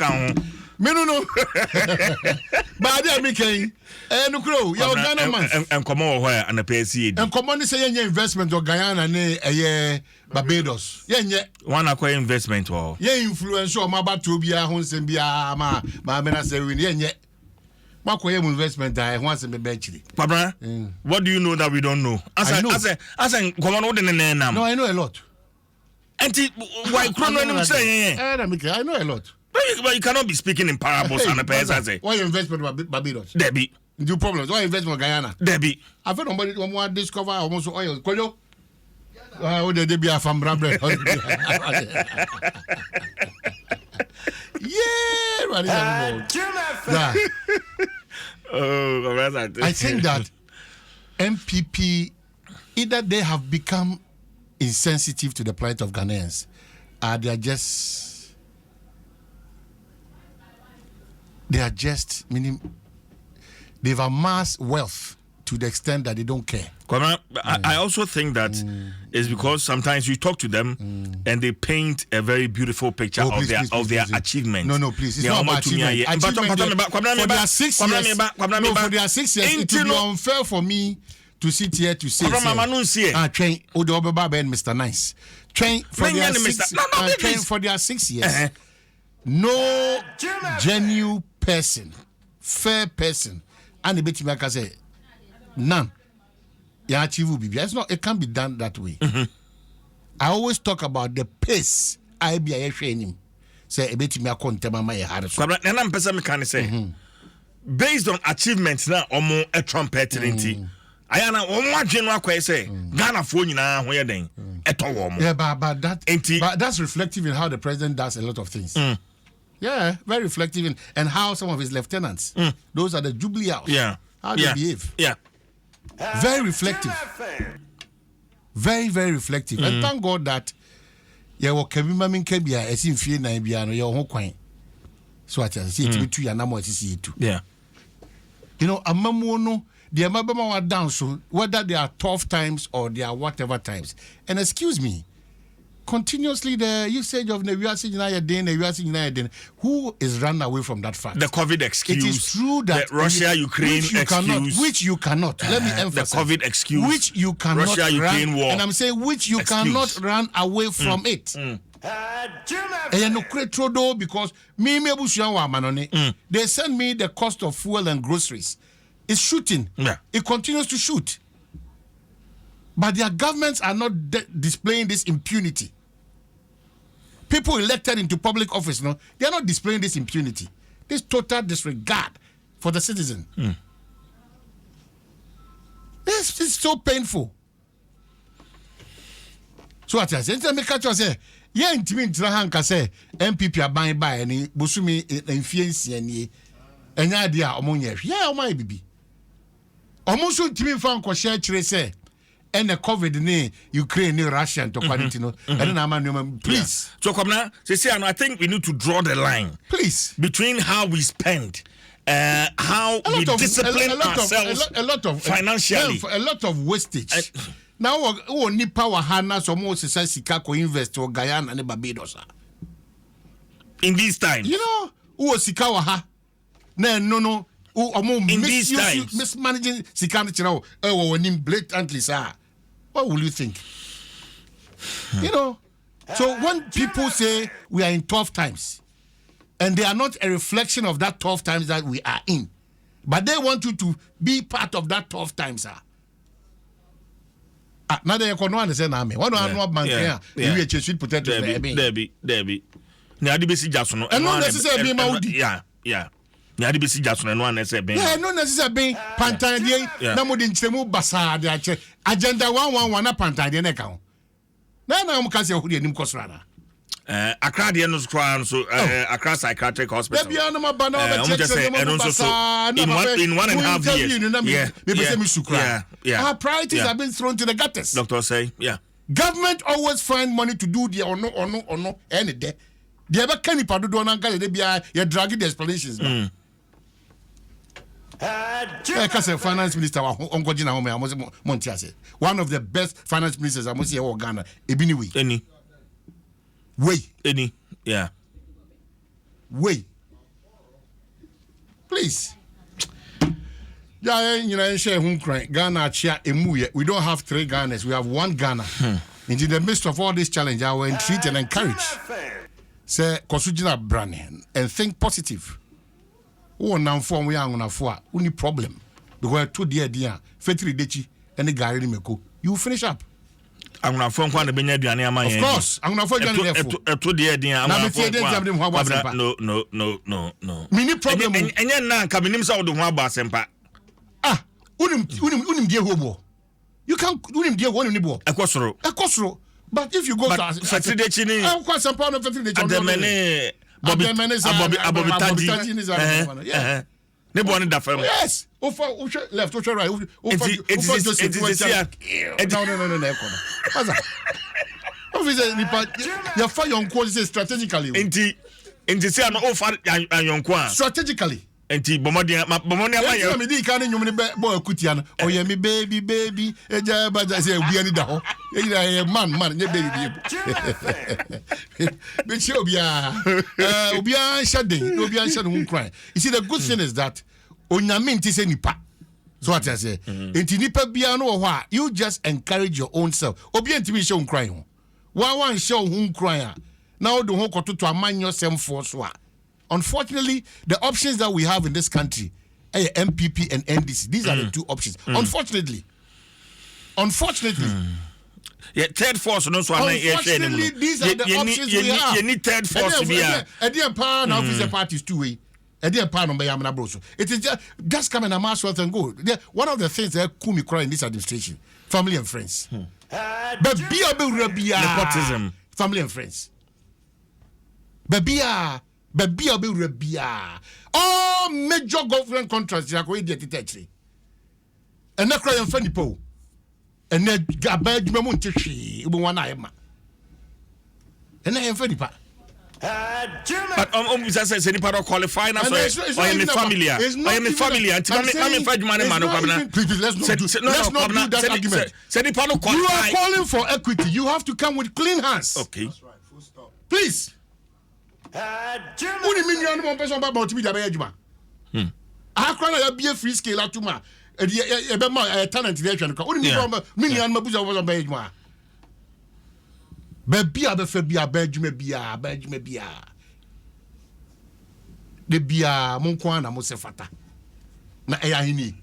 count. Me no. But I make no crow. Your Ghana man. And come on where and a PSC. And come on say investment or Guyana ne Barbados. Yeah. One acquire investment or influence or my to be a Nsem be my mena say we yeah. Makoye investment I once in the bench. Papa, what do you know that we don't know? As I come on the name. No, I know a lot. And why chrono say I know a lot. But you cannot be speaking in parables and a person say. Why investment Barbados? Debbie. Do problems. Why investment Guyana? Debbie. I've heard somebody want discover almost oil. Koyo. Oh, they be a from Bramble. Yeah, I think that MPP either they have become insensitive to the plight of Ghanaians, or they are just meaning they've amassed wealth to the extent that they don't care. I also think that it's because sometimes you talk to them and they paint a very beautiful picture of their achievement. No, please. It's not about achievement. For their 6 years, for their 6 years, it would be unfair for me to sit here to say, train Mr. Nice. Train for their 6 years. No genuine person, fair person, and the bit I say, none. It's not. It can't be done that way. I always talk about the pace. I be a training. Say a bit me a contema my heart. And I'm person can say based on achievements now or more a trumpet I am one general say Ghana for you now where then at all. Yeah, but that's reflective in how the president does a lot of things. Yeah, very reflective and how some of his lieutenants, those are the Jubilee House. Yeah, how they behave. Yeah. Very reflective. Very, very reflective. And thank God that you will come in Kebia as in fear Naibiano, your home coin. So I see it to your number see it too. Yeah. You know, a mamono, the Amabama are down, so whether they are tough times or they are whatever times. And excuse me, continuously the usage of the who is run away from that fact? The COVID excuse. It is true that Russia-Ukraine excuse. Which you cannot. Let me emphasize. The COVID excuse. Which you cannot Russia-Ukraine war. And I'm saying which you cannot run away from it. And no cretrodo because they send me the cost of fuel and groceries. It's shooting. Yeah. It continues to shoot. But their governments are not displaying this impunity. People elected into public office, no, they are not displaying this impunity. This total disregard for the citizen. It's so painful. So what I say, yeah, intimate Trahanka say, MPP are buying by any Busumi influence and any idea among you. Yeah, my baby. Almost intimate fan ko share say. And the COVID in Ukraine, Russia, and Tokwalitino. And then please. So, I think we need to draw the line. Please. Between how we spend, how we discipline ourselves financially. A lot of wastage. Now, only power Hana, so most says Sikako invest or Guyana and Barbados. In these times. You know, who was Sikawa ha? No. In these times. Mismanaging Sikana, when blatantly, sir. What will you think? You know, so when people say we are in tough times, and they are not a reflection of that tough times that we are in, but they want you to be part of that tough times, sir. Now they can understand me. What do I know about here? You are sweet potato. Debbie. Now the basic Jackson. And not necessarily Maudi. Yeah. Now the basic Jackson and one say ben. Yeah, not necessarily Pantadier. Namudi Nsemu Basa agenda 111 na Pantadier na account. Na I'm kasi who dey nim kosrana. Accra the nos crown so Accra Psychiatric Hospital. Maybe I'm a banana in 1.5 years. Yeah. Our priorities have been thrown to the gutters. Doctor say, yeah. Government always find money to do the or no any day. The ever can you do on they be you dragging the explanations. Finance minister one of the best finance ministers I must say Ghana. Any. Yeah. Way. Please. Yeah, you know, Ghana, we don't have 3 Ghanas, we have 1 Ghana. In the midst of all this challenge, I will entreat and encourage. Say, Kosujina Brand and think positive. Oh, now for we are on a four, only problem. Because 2 dear, Fetri Dechi, and the Gary Meko. You finish up. I'm not from one of the Of course, I'm not for you. Two dear, no. Mini problem. And yet now, coming himself to one bar sempa. Ah, unim dear hobo. You can't unim dear one in the book. A cosro. But if you go to Saturday, I'm quite some part of the Bobby yeah. Never wanted that family. Yes. Over left, over right. No. Your fire on cause strategically. Inti say I'm over and young kwa. Strategically. Inti bomodia ya me di kan nyum ne boy kutian. Oh yeah me baby. Eja ba say obi ani da ho. Man nye baby. Be che obi an shade won cry. You see the good thing is that onyame nti say nipa. So what I say, inti nipa bia no ho a, you just encourage your own self. Obi ntimi show cry ho. One show who cry. Now do ho koto to amanyo sem for so a. Unfortunately, the options that we have in this country, MPP and NDC, these are the 2 options. Unfortunately. Yeah, third force no so unfortunately, these are the options we have. You need third force to be a power now is a party's 2-way. It is just come and amass wealth and go. One of the things that cool me cry in this administration, family and friends. But nepotism. Family and friends. All major government contracts are going to get it. And that cry and funny po. And then Gabad Mamuntishi, one I am. And I am funny pa. But says any part of qualifying as I am a family. I am a family. I'm please let's not do that argument. You are calling for equity. You have to come with clean hands. Okay. That's right. Full stop. Please. Only million one person about to be the Bajuma. I can't be a free scale at Tuma. A talent election. Only million Mabuza was a Bajuma. Baby, I prefer be a Bajuma Bia. The Bia Monkwana Mosefata. Na Ayahini.